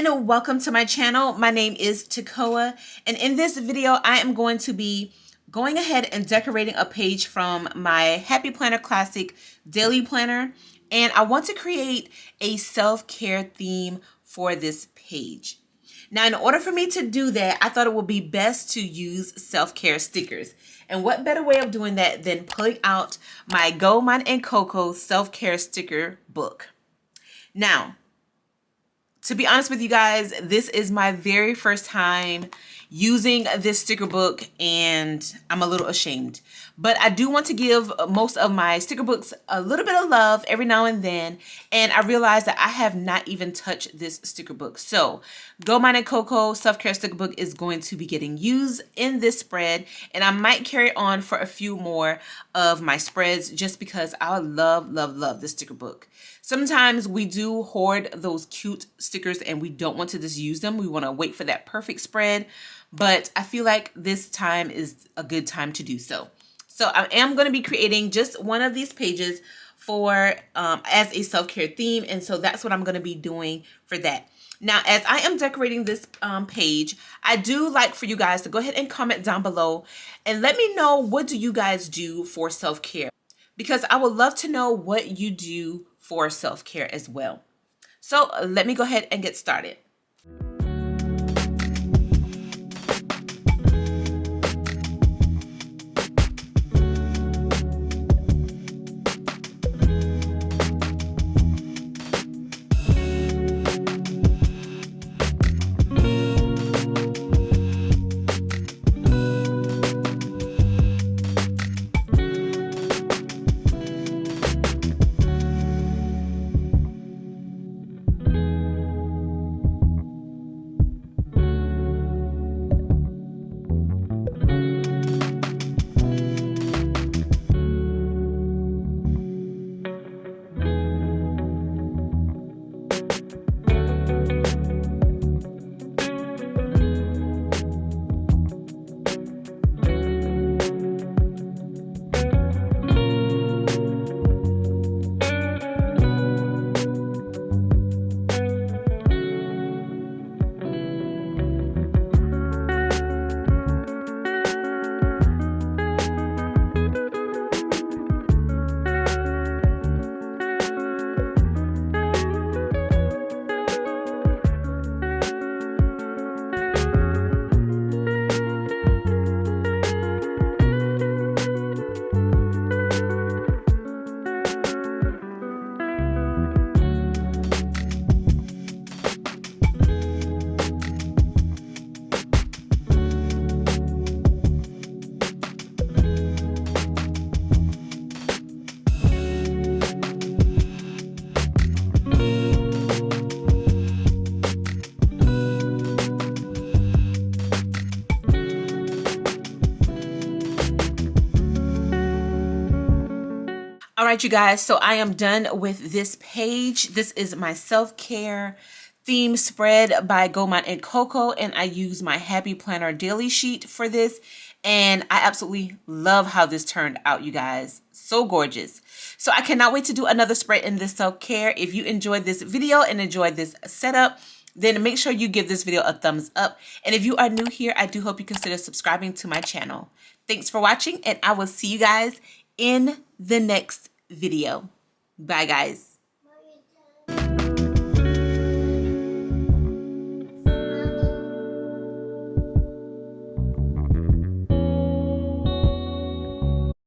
and welcome to my channel. My name is Takoa, and in this video I am going to be going ahead and decorating a page from my Happy Planner Classic Daily Planner, and I want to create a self-care theme for this page. Now, in order for me to do that, I thought it would be best to use self-care stickers. And what better way of doing that than pulling out my Goldmine and Coco self-care sticker book. Now, to be honest with you guys, this is my very first time using this sticker book and I'm a little ashamed. But I do want to give most of my sticker books a little bit of love every now and then. And I realized that I have not even touched this sticker book. So Goldmine and Coco self-care sticker book is going to be getting used in this spread. And I might carry on for a few more of my spreads just because I love this sticker book. Sometimes we do hoard those cute stickers and we don't want to just use them. We want to wait for that perfect spread. But I feel like this time is a good time to do so. So I am going to be creating just one of these pages for as a self-care theme. And so that's what I'm going to be doing for that. Now, as I am decorating this page, I do like for you guys to go ahead and comment down below and let me know, what do you guys do for self-care? Because I would love to know what you do for self-care as well. So let me go ahead and get started. All right, you guys, so I am done with this page. This is my self-care theme spread by Goldmine and Coco, and I use my Happy Planner daily sheet for this, and I absolutely love how this turned out, you guys. So gorgeous. So I cannot wait to do another spread in this self-care. If you enjoyed this video and enjoyed this setup, then make sure you give this video a thumbs up. And if you are new here, I do hope you consider subscribing to my channel. Thanks for watching, and I will see you guys in the next video. Bye, guys.